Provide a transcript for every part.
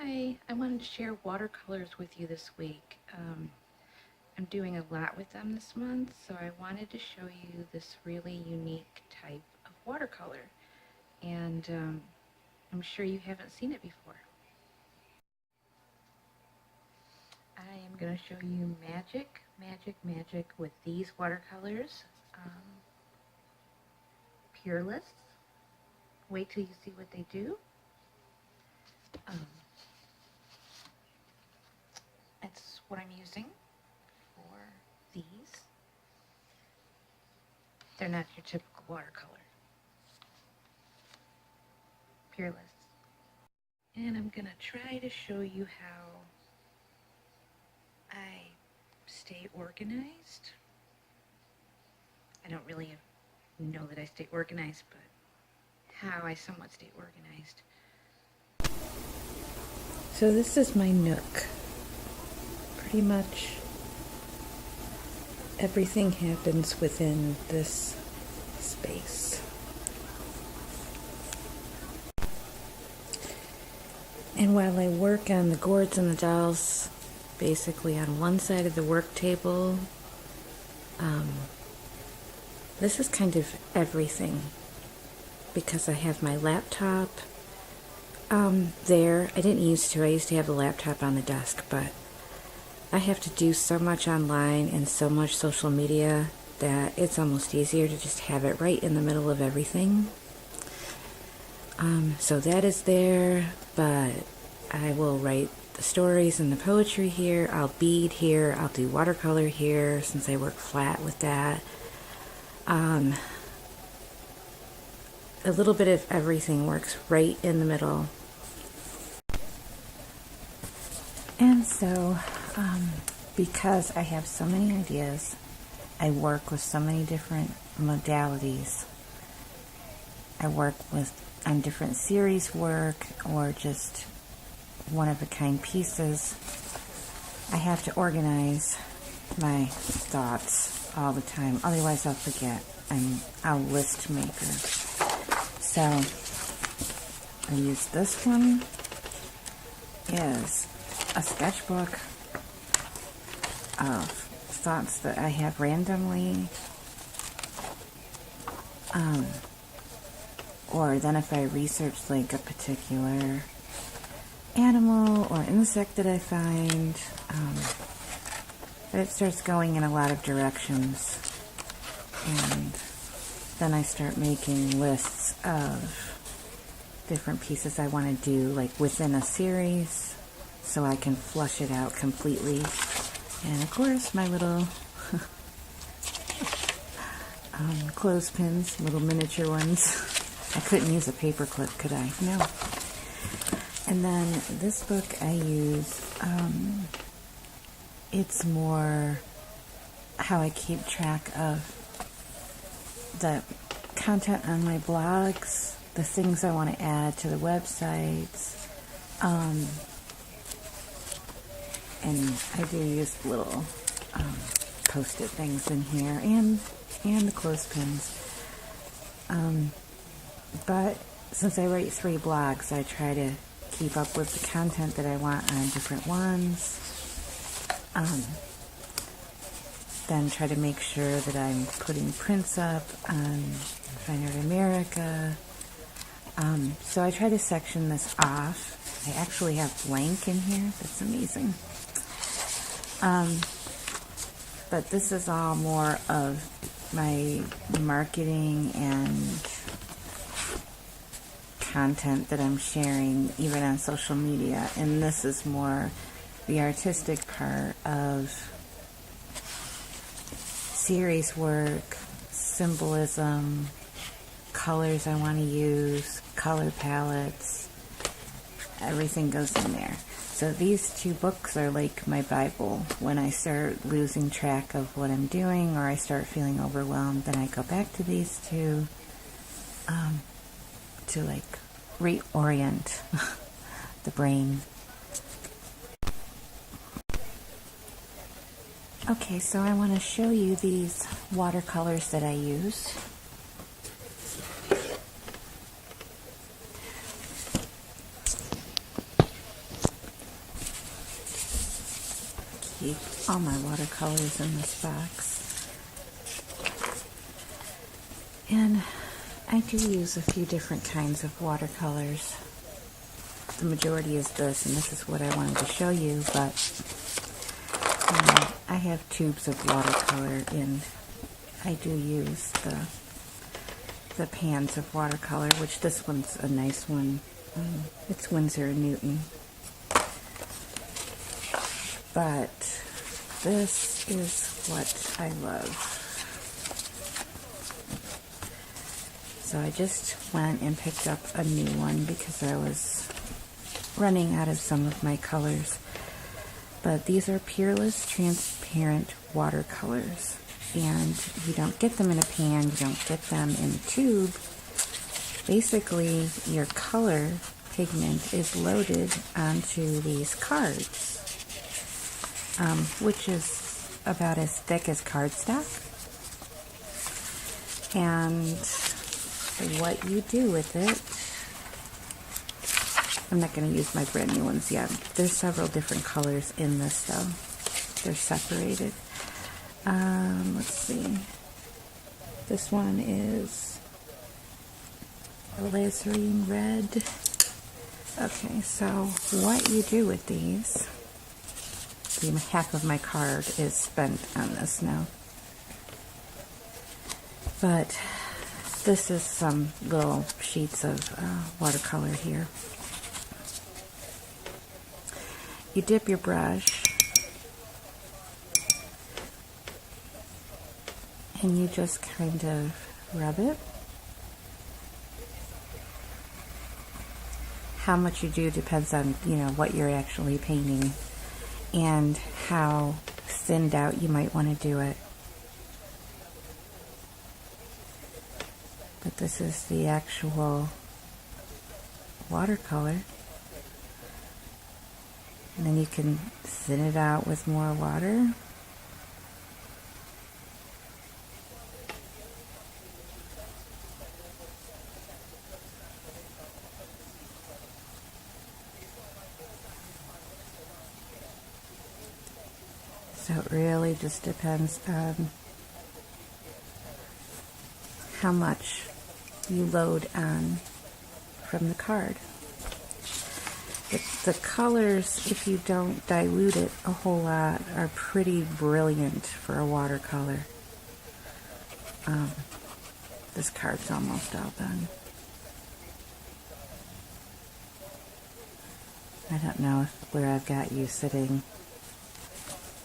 Hi, I wanted to share watercolors with you this week. I'm doing a lot with them this month, so I wanted to show you this really unique type of watercolor. And I'm sure you haven't seen it before. I am going to show you magic with these watercolors. Peerless. Wait till you see what they do. That's what I'm using for these. They're not your typical watercolor. Peerless. And I'm going to try to show you how I stay organized. I don't really know that I stay organized, but how I somewhat stay organized. So this is my nook. Pretty much everything happens within this space. And while I work on the gourds and the dolls, basically on one side of the work table, this is kind of everything, because I have my laptop there. I used to have the laptop on the desk, but I have to do so much online and so much social media that it's almost easier to just have it right in the middle of everything. So that is there, but I will write the stories and the poetry here. I'll bead here. I'll do watercolor here since I work flat with that. A little bit of everything works right in the middle. And so, because I have so many ideas, I work with so many different modalities. I work on different series work or just one-of-a-kind pieces. I have to organize my thoughts all the time, otherwise I'll forget. I'm a list maker. So I use this one as a sketchbook of thoughts that I have randomly, or then if I research like a particular animal or insect that I find, but it starts going in a lot of directions, and then I start making lists of different pieces I want to do, like within a series, so I can flush it out completely. And of course, my little clothespins, little miniature ones. I couldn't use a paper clip, could I? No. And then this book I use, it's more how I keep track of the content on my blogs, the things I want to add to the websites, and I do use little post-it things in here, and the clothespins. But since I write 3 blogs, I try to keep up with the content that I want on different ones. Then try to make sure that I'm putting prints up on Fine Art America. So I try to section this off. I actually have blank in here. That's amazing. But this is all more of my marketing and content that I'm sharing even on social media, and this is more the artistic part of series work, symbolism, colors I want to use, color palettes, everything goes in there. So these 2 books are like my Bible. When I start losing track of what I'm doing or I start feeling overwhelmed, then I go back to these 2 to like reorient the brain. Okay, so I want to show you these watercolors that I use. keep all my watercolors in this box. And I do use a few different kinds of watercolors. The majority is this, and this is what I wanted to show you, but I have tubes of watercolor, and I do use the pans of watercolor, which this one's a nice one. It's Winsor & Newton. But this is what I love. So I just went and picked up a new one because I was running out of some of my colors. But these are Peerless transparent watercolors. And you don't get them in a pan, you don't get them in a tube. Basically, your color pigment is loaded onto these cards, which is about as thick as cardstock. And what you do with it, I'm not going to use my brand new ones yet. There's several different colors in this though. They're separated. Let's see. This one is a Lazarine red. Okay, so what you do with these, half of my card is spent on this now. But this is some little sheets of watercolor here. You dip your brush and you just kind of rub it. How much you do depends on, what you're actually painting and how thinned out you might want to do it. But this is the actual watercolor. And then you can thin it out with more water. So it really just depends on how much you load on from the card. The colors, if you don't dilute it a whole lot, are pretty brilliant for a watercolor. This card's almost all done. I don't know where I've got you sitting,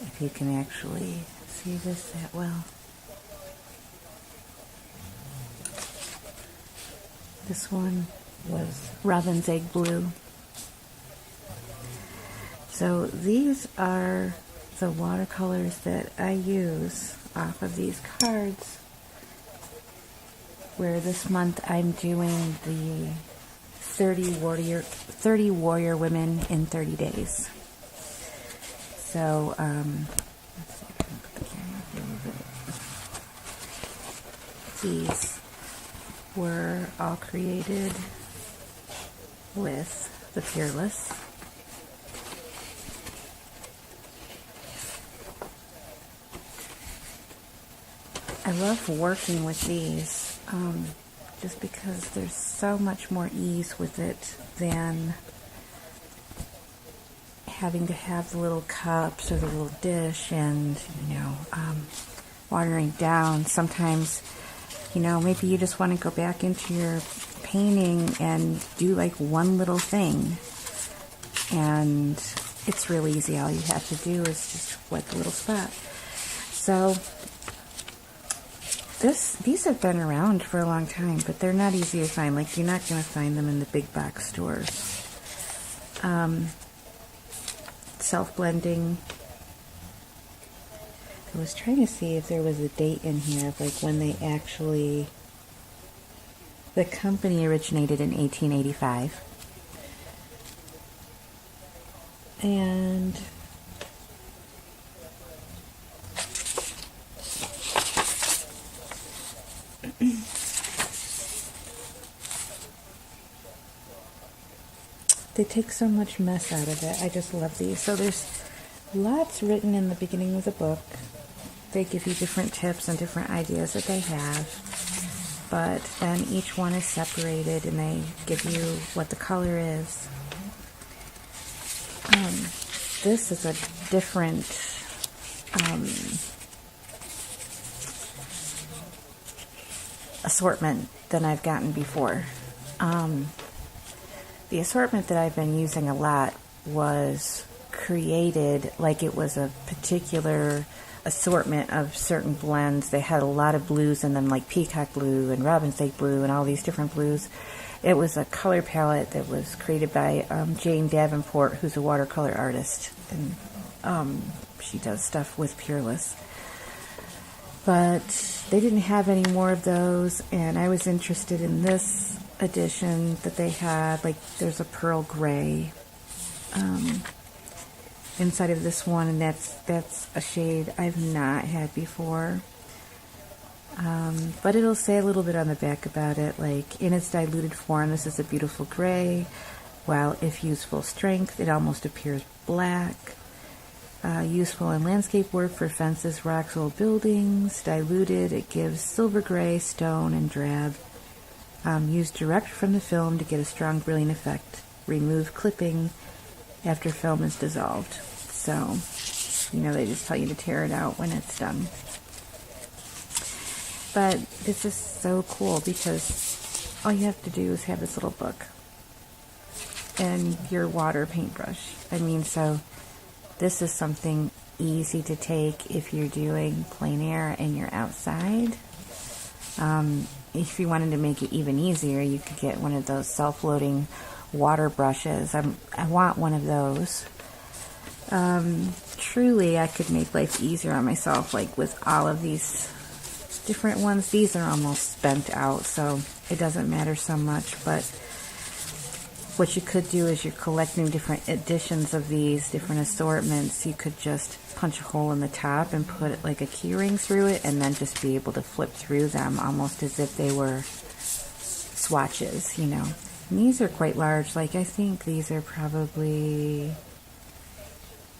if you can actually see this that well. This one was Robin's Egg Blue. So these are the watercolors that I use off of these cards, where this month I'm doing the 30 warrior women in 30 days. So, let's see if I can put the camera up a little bit. These were all created with the Peerless. I love working with these just because there's so much more ease with it than having to have the little cups or the little dish and, watering down. Sometimes, maybe you just want to go back into your painting and do like one little thing. And it's real easy. All you have to do is just wet the little spot. So these have been around for a long time, but they're not easy to find. Like, you're not going to find them in the big box stores. Self-blending. I was trying to see if there was a date in here of like when they actually, the company originated in 1885. And they take so much mess out of it. I just love these. So there's lots written in the beginning of the book. They give you different tips and different ideas that they have, but then each one is separated and they give you what the color is. This is a different assortment than I've gotten before. The assortment that I've been using a lot was created like it was a particular assortment of certain blends. They had a lot of blues in them, like peacock blue and robin's egg blue and all these different blues. It was a color palette that was created by Jeanne Davenport, who's a watercolor artist, and she does stuff with Peerless. But they didn't have any more of those, and I was interested in this edition that they had. Like, there's a pearl gray inside of this one, and that's a shade I've not had before. But it'll say a little bit on the back about it, like, in its diluted form, this is a beautiful gray, while if used full strength, it almost appears black. Useful in landscape work for fences, rocks, old buildings. Diluted, it gives silver gray, stone, and drab. Used direct from the film to get a strong, brilliant effect. Remove clipping after film is dissolved. So, they just tell you to tear it out when it's done. But this is so cool because all you have to do is have this little book and your water paintbrush. So this is something easy to take if you're doing plein air and you're outside. If you wanted to make it even easier, you could get one of those self-loading water brushes. I want one of those. Truly, I could make life easier on myself, like with all of these different ones. These are almost spent out, so it doesn't matter so much, but what you could do is you're collecting different editions of these, different assortments. You could just punch a hole in the top and put like a key ring through it, and then just be able to flip through them almost as if they were swatches, And these are quite large. Like, I think these are probably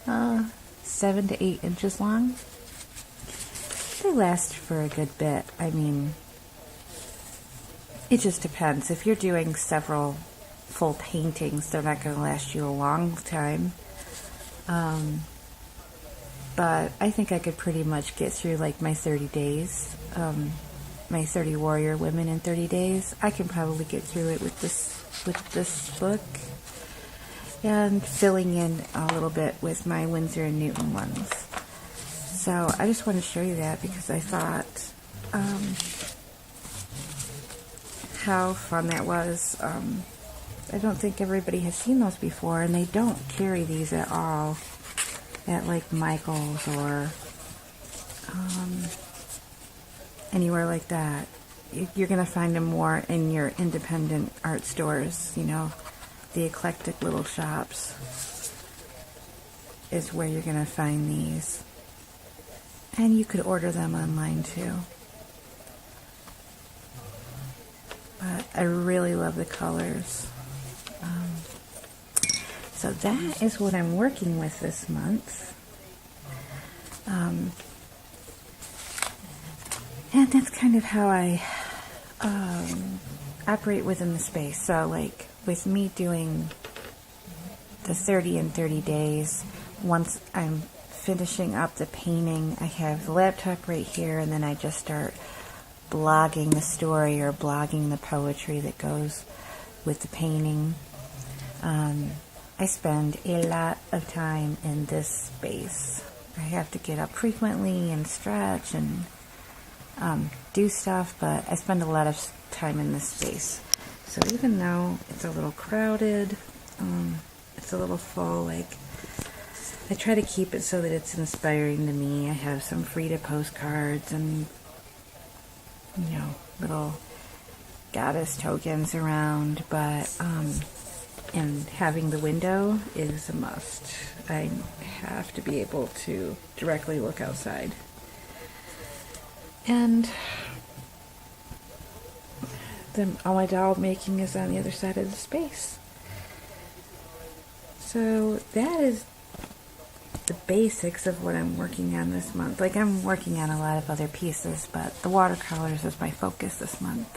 7 to 8 inches long. They last for a good bit. It just depends. If you're doing several full paintings, they're not going to last you a long time. But I think I could pretty much get through like my 30 days, my 30 warrior women in 30 days. I can probably get through it with this book, and filling in a little bit with my Winsor & Newton ones. So I just want to show you that because I thought how fun that was. I don't think everybody has seen those before, and they don't carry these at all at like Michael's or anywhere like that. You're going to find them more in your independent art stores, the eclectic little shops is where you're going to find these. And you could order them online too. But I really love the colors. So that is what I'm working with this month. And that's kind of how I operate within the space. So like with me doing the 30 in 30 days, once I'm finishing up the painting, I have the laptop right here, and then I just start blogging the story or blogging the poetry that goes with the painting. I spend a lot of time in this space. I have to get up frequently and stretch and do stuff, but I spend a lot of time in this space. So even though it's a little crowded, it's a little full, like, I try to keep it so that it's inspiring to me. I have some Frida postcards and, little goddess tokens around, but, and having the window is a must. I have to be able to directly look outside. And then all my doll making is on the other side of the space. So that is the basics of what I'm working on this month. Like, I'm working on a lot of other pieces, but the watercolors is my focus this month.